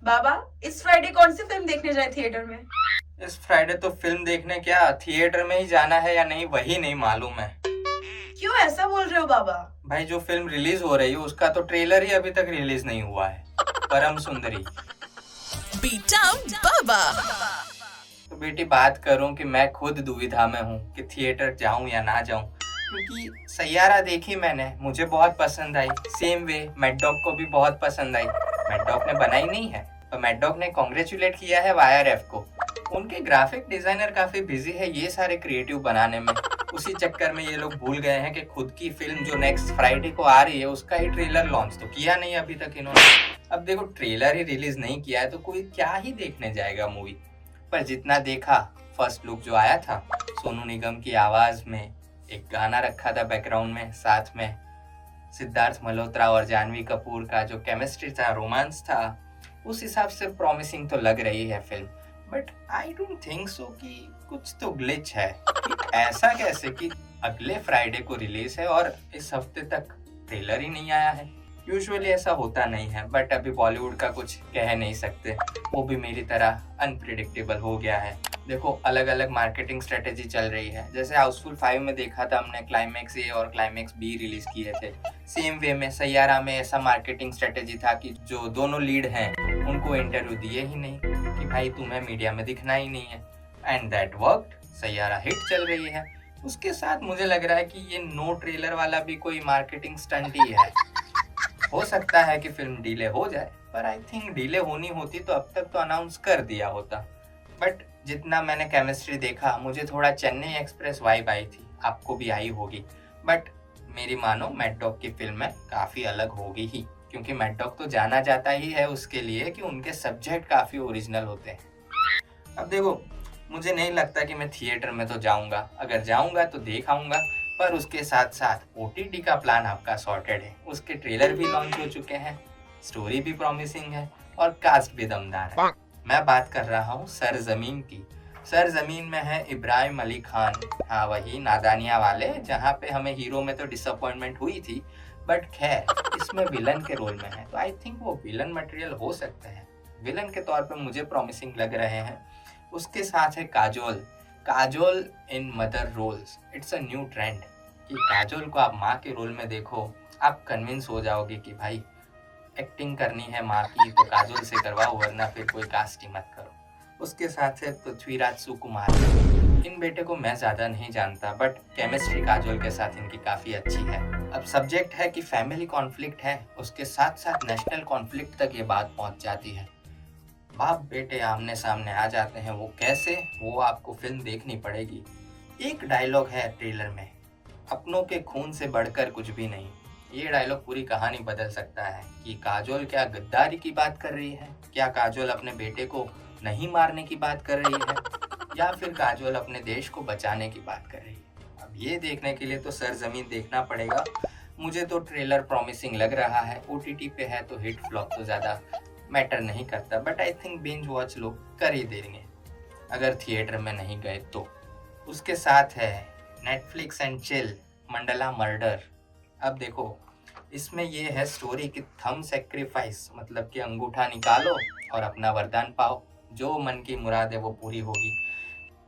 बाबा, इस फ्राइडे कौन सी फिल्म देखने जाए थिएटर में? इस फ्राइडे तो फिल्म देखने क्या थिएटर में ही जाना है या नहीं वही नहीं मालूम है। क्यों ऐसा बोल रहे हो बाबा? भाई जो फिल्म रिलीज हो रही है उसका तो ट्रेलर ही अभी तक रिलीज नहीं हुआ है, परम सुंदरी। बेटा बाबा, तो बेटी बात करूं कि मैं खुद दुविधा में हूं कि थिएटर जाऊं या ना जाऊं, क्योंकि सैयारा देखी मैंने, मुझे बहुत पसंद आई। सेम वे मैड डॉग को भी बहुत पसंद आई। मैड डॉग ने बनाई नहीं है तो मैड डॉग ने कॉन्ग्रेचुलेट किया है वाईआरएफ को। उनके ग्राफिक डिजाइनर काफी बिजी है ये सारे क्रिएटिव बनाने में। उसी चक्कर में ये लोग भूल गए हैं कि खुद की फिल्म जो नेक्स्ट फ्राइडे को आ रही है उसका ही ट्रेलर लॉन्च तो किया नहीं अभी तक इन्होंने। अब देखो ट्रेलर ही रिलीज नहीं किया है तो कोई क्या ही देखने जाएगा मूवी। पर जितना देखा, फर्स्ट लुक जो आया था, सोनू निगम की आवाज में एक गाना रखा था बैकग्राउंड में, साथ में सिद्धार्थ मल्होत्रा और जानवी कपूर का जो केमिस्ट्री था, रोमांस था, उस हिसाब से प्रॉमिसिंग तो लग रही है film. But I don't think so कि कुछ तो ग्लिच है कि ऐसा कैसे कि अगले फ्राइडे को रिलीज है और इस हफ्ते तक ट्रेलर ही नहीं आया है। यूजुअली ऐसा होता नहीं है, बट अभी बॉलीवुड का कुछ कह नहीं सकते, वो भी मेरी तरह अनप्रिडिक्टेबल हो गया है। देखो अलग अलग मार्केटिंग स्ट्रेटेजी चल रही है। जैसे हाउसफुल 5 में देखा था हमने, क्लाइमैक्स ए और क्लाइमैक्स बी रिलीज किए थे। सेम वे में सैयारा में ऐसा मार्केटिंग स्ट्रेटेजी था कि जो दोनों लीड हैं उनको इंटरव्यू दिए ही नहीं कि भाई तुम्हें मीडिया में दिखना ही नहीं है, and that worked. Saiyaara hit चल रही है। उसके साथ मुझे लग रहा है कि ये नो ट्रेलर वाला भी कोई मार्केटिंग स्टंट ही है। हो सकता है कि फिल्म डिले हो जाए, पर आई थिंक डिले होनी होती तो अब तक तो अनाउंस कर दिया होता। बट जितना मैंने केमिस्ट्री देखा, मुझे थोड़ा चेन्नई एक्सप्रेस वाइब आई थी, आपको भी आई होगी। बट मेरी मानो मैड डॉग की फिल्म में काफी अलग होगी ही, क्योंकि मैड डॉग तो जाना जाता ही है उसके लिए कि उनके सब्जेक्ट काफी ओरिजिनल होते हैं। अब देखो मुझे नहीं लगता कि मैं थिएटर में तो जाऊंगा, अगर जाऊंगा तो देख आऊंगा, पर उसके साथ साथ ओटीटी का प्लान आपका सॉर्टेड है। उसके ट्रेलर भी लॉन्च हो चुके हैं, स्टोरी भी प्रॉमिसिंग है और कास्ट भी दमदार है। मैं बात कर रहा हूँ सरजमीन की। सरजमीन में है इब्राहिम अली खान, हाँ वही नादानिया वाले, जहाँ पे हमें हीरो में तो डिसअपॉइंटमेंट हुई थी, बट खैर इसमें विलन के रोल में है तो आई थिंक वो विलन मटेरियल हो सकते हैं। विलन के तौर पे मुझे प्रॉमिसिंग लग रहे हैं। उसके साथ है Kajol. Kajol in mother roles, it's a new trend कि काजोल को आप माँ के रोल में देखो, आप कन्विंस हो जाओगे कि भाई एक्टिंग करनी है माँ की तो काजोल से करवाओ, वरना फिर कोई कास्ट ही मत करो। उसके साथ है पृथ्वीराज सुकुमार। इन बेटे को मैं ज्यादा नहीं जानता, बट केमिस्ट्री काजोल के साथ इनकी काफी अच्छी है। अब सब्जेक्ट है कि फैमिली कॉन्फ्लिक्ट है, उसके साथ साथ नेशनल कॉन्फ्लिक्ट तक ये बात पहुंच जाती है। बाप बेटे आमने सामने आ जाते हैं, वो कैसे, वो आपको फिल्म देखनी पड़ेगी। एक डायलॉग है ट्रेलर में, अपनों के खून से बढ़कर कुछ भी नहीं। ये डायलॉग पूरी कहानी बदल सकता है कि काजोल क्या गद्दारी की बात कर रही है, क्या काजोल अपने बेटे को नहीं मारने की बात कर रही है, या फिर काजोल अपने देश को बचाने की बात कर रही है। अब ये देखने के लिए तो सरजमीन देखना पड़ेगा। मुझे तो ट्रेलर प्रॉमिसिंग लग रहा है। ओटीटी पे है तो हिट फ्लॉप तो ज्यादा मैटर नहीं करता, but I think binge watch लोग कर ही देंगे अगर थिएटर में नहीं गए तो। उसके साथ है Netflix and chill Mandla murder. अब देखो इसमें ये है स्टोरी कि थंब सेक्रीफाइस, मतलब कि अंगूठा निकालो और अपना वरदान पाओ, जो मन की मुराद है वो पूरी होगी।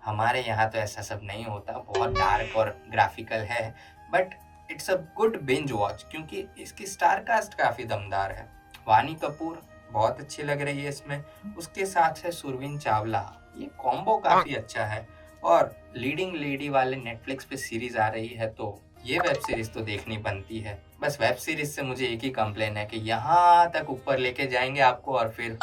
हमारे यहाँ तो ऐसा सब नहीं होता, बहुत डार्क और ग्राफिकल है, but it's a good binge watch क्योंकि इसकी स्टार कास्ट काफी दमदार है। वानी कपूर बहुत अच्छी लग रही है इसमें, उसके साथ है सुरवीन चावला। ये कॉम्बो काफी अच्छा है। और लीडिंग लेडी वाले नेटफ्लिक्स पे सीरीज आ रही है तो ये वेब सीरीज तो देखनी बनती है। बस वेब सीरीज से मुझे एक ही कंप्लेन है कि यहाँ तक ऊपर लेके जाएंगे आपको और फिर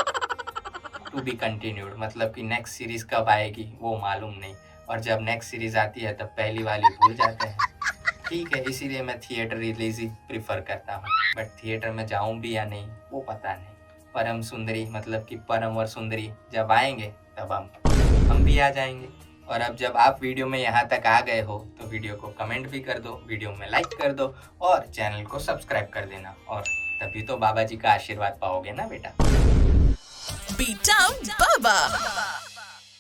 टू बी कंटिन्यूड, मतलब कि नेक्स्ट सीरीज कब आएगी वो मालूम नहीं, और जब नेक्स्ट सीरीज आती है तब पहली वाली भूल जाते हैं। ठीक है, इसीलिए मैं थिएटर रिलीज ही प्रिफर करता हूँ, बट थिएटर में जाऊँ भी या नहीं वो पता नहीं। परम सुंदरी मतलब कि परम और सुंदरी जब आएंगे तब हम भी आ जाएंगे। और अब जब आप वीडियो में यहाँ तक आ गए हो तो वीडियो को कमेंट भी कर दो, वीडियो में लाइक कर दो और चैनल को सब्सक्राइब कर देना, और तभी तो बाबा जी का आशीर्वाद पाओगे ना बेटा। बेटा बाबा।